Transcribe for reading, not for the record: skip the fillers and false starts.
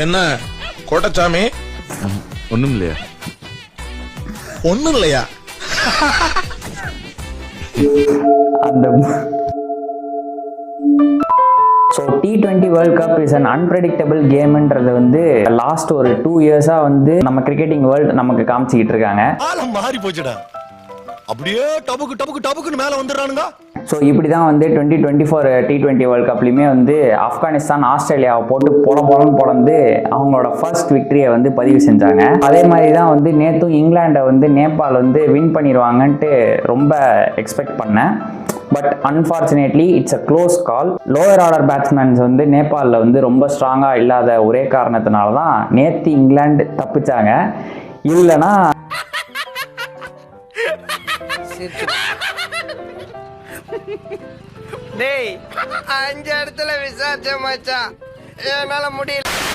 என்ன கோட்டச்சாமி? ஒண்ணும் இல்லையா? ஒண்ணும் இல்லையா? அந்த so T20 world cup is an unpredictable கேம்ன்றது வந்து லாஸ்ட் ஒரு 2 இயர்ஸாக வந்து நம்ம கிரிக்கெட்டிங் வேர்ல்டு நமக்கு காமிச்சிக்கிட்டு இருக்காங்க. ஆளம் மாறி போச்சுடா, அப்படியே டபுக்கு டபுக்கு டபுக்குன்னு மேல வந்துடுறானுங்க. ஸோ இப்படி தான் வந்து 2024 T20 வேர்ல்ட் கப்லையுமே வந்து ஆப்கானிஸ்தான் ஆஸ்திரேலியாவை போட்டு பொலன்னு பொலந்து அவங்களோட ஃபர்ஸ்ட் விக்டரியை வந்து பதிவு செஞ்சாங்க. அதே மாதிரி தான் வந்து நேற்றும் இங்கிலாண்டை வந்து நேபாள் வந்து வின் பண்ணிடுவாங்கன்ட்டு ரொம்ப எக்ஸ்பெக்ட் பண்ணேன். But unfortunately it's a close call. Lower order batsmen வந்து நேபாளில் வந்து ரொம்ப ஸ்ட்ராங்காக இல்லாத ஒரே காரணத்தினால தான் நேற்று இங்கிலாந்து தப்பிச்சாங்க. இல்லைன்னா டேய் 5 இடத்துல விசாரிச்ச மச்சான், என்னால முடியல.